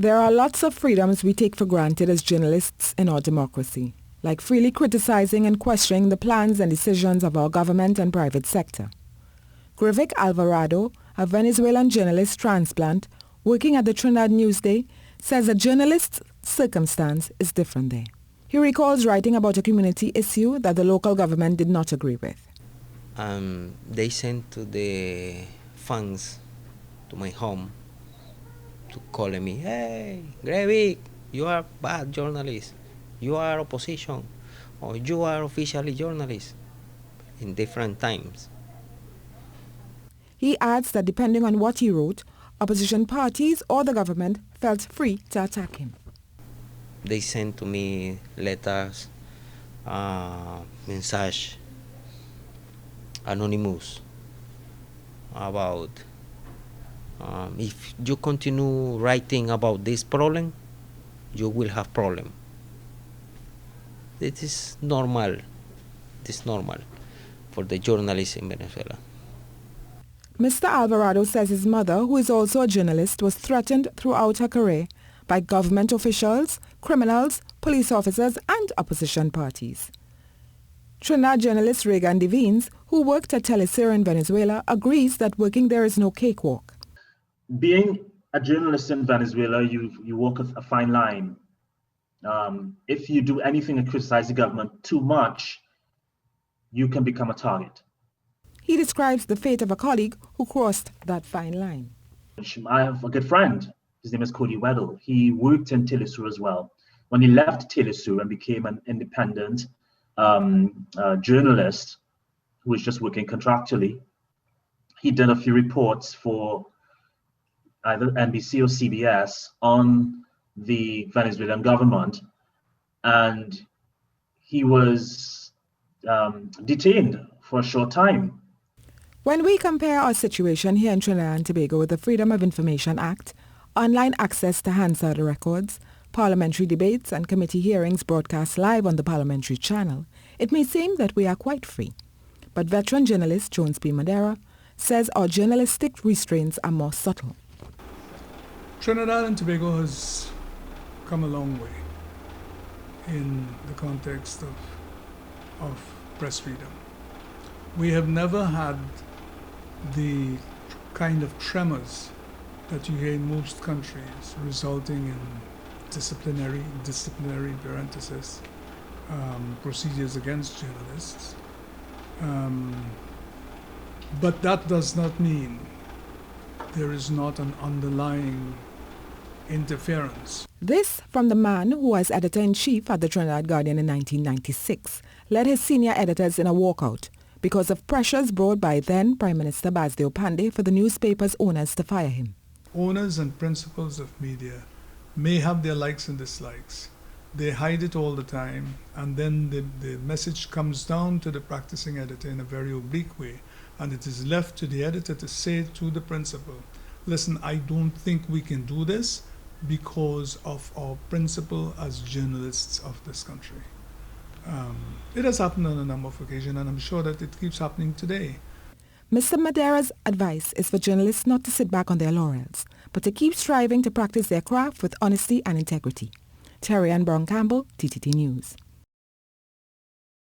There are lots of freedoms we take for granted as journalists in our democracy, like freely criticizing and questioning the plans and decisions of our government and private sector. Grivik Alvarado, a Venezuelan journalist transplant working at the Trinidad Newsday, says a journalist's circumstance is different there. He recalls writing about a community issue that the local government did not agree with. They sent to the fans to my home to calling me, "Hey, Grevik, you are bad journalist. You are opposition, or you are officially journalist," in different times. He adds that depending on what he wrote, opposition parties or the government felt free to attack him. They sent to me letters, message, anonymous, about if you continue writing about this problem, you will have problem. It is normal. It is normal for the journalists in Venezuela. Mr. Alvarado says his mother, who is also a journalist, was threatened throughout her career by government officials, criminals, police officers and opposition parties. Trinidad journalist Regan Devines, who worked at Telesur in Venezuela, agrees that working there is no cakewalk. Being a journalist in Venezuela, you walk a fine line. If you do anything to criticize the government too much, you can become a target. He describes the fate of a colleague who crossed that fine line. I have a good friend. His name is Cody Weddle. He worked in Telesur as well. When he left Telesur and became an independent journalist who was just working contractually, he did a few reports for either NBC or CBS on the Venezuelan government, and he was detained for a short time. When we compare our situation here in Trinidad and Tobago with the Freedom of Information Act, online access to Hansard records, parliamentary debates and committee hearings broadcast live on the parliamentary channel, it may seem that we are quite free. But veteran journalist Jones P. Madeira says our journalistic restraints are more subtle. Trinidad and Tobago has come a long way in the context of press freedom. We have never had the kind of tremors that you hear in most countries, resulting in disciplinary parenthesis, procedures against journalists. But that does not mean there is not an underlying interference. This from the man who was editor-in-chief at the Trinidad Guardian in 1996, led his senior editors in a walkout because of pressures brought by then Prime Minister Basdeo Panday for the newspaper's owners to fire him. Owners and principals of media may have their likes and dislikes. They hide it all the time, and then the message comes down to the practicing editor in a very oblique way, and it is left to the editor to say to the principal, "Listen, I don't think we can do this because of our principle as journalists of this country." It has happened on a number of occasions, and I'm sure that it keeps happening today. Mr. Madeira's advice is for journalists not to sit back on their laurels, but to keep striving to practice their craft with honesty and integrity. Terry Ann Browne-Campbell, TTT News.